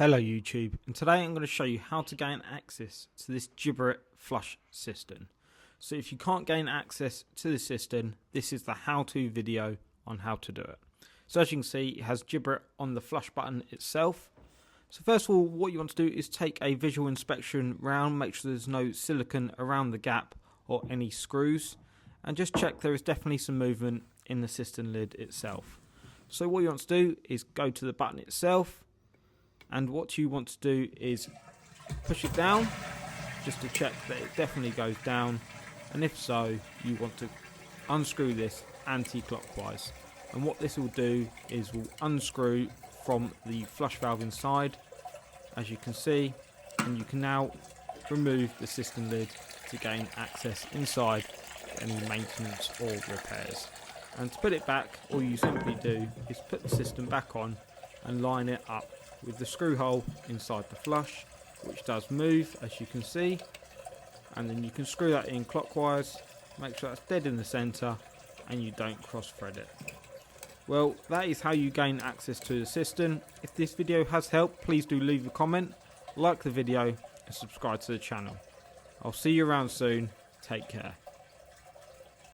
Hello YouTube, and today I'm going to show you how to gain access to this Geberit flush cistern. So if you can't gain access to the cistern, this is the how-to video on how to do it. So as you can see, it has Geberit on the flush button itself. So first of all, what you want to do is take a visual inspection round, make sure there's no silicone around the gap or any screws, and just check there is definitely some movement in the cistern lid itself. So what you want to do is go to the button itself, and what you want to do is push it down just to check that it definitely goes down, and if so, you want to unscrew this anti-clockwise. And what this will do is will unscrew from the flush valve inside, as you can see, and you can now remove the cistern lid to gain access inside for any maintenance or repairs. And to put it back, all you simply do is put the cistern back on and line it up with the screw hole inside the flush, which does move as you can see, and then you can screw that in clockwise, make sure that's dead in the centre and you don't cross thread it. Well, that is how you gain access to the cistern. If this video has helped, please do leave a comment, like the video and subscribe to the channel. I'll see you around soon. Take care.